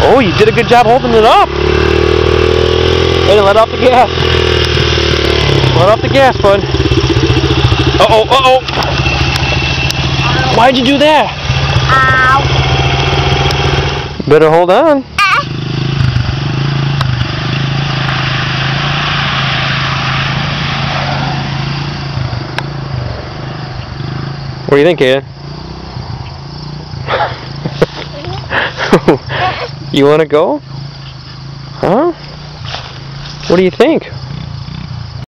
Oh, you did a good job holding it up. Hey, let off the gas. Let off the gas, bud. Uh-oh, uh-oh. Why'd you do that? Ow. Better hold on. What do you think, Kaden? You want to go? Huh? What do you think?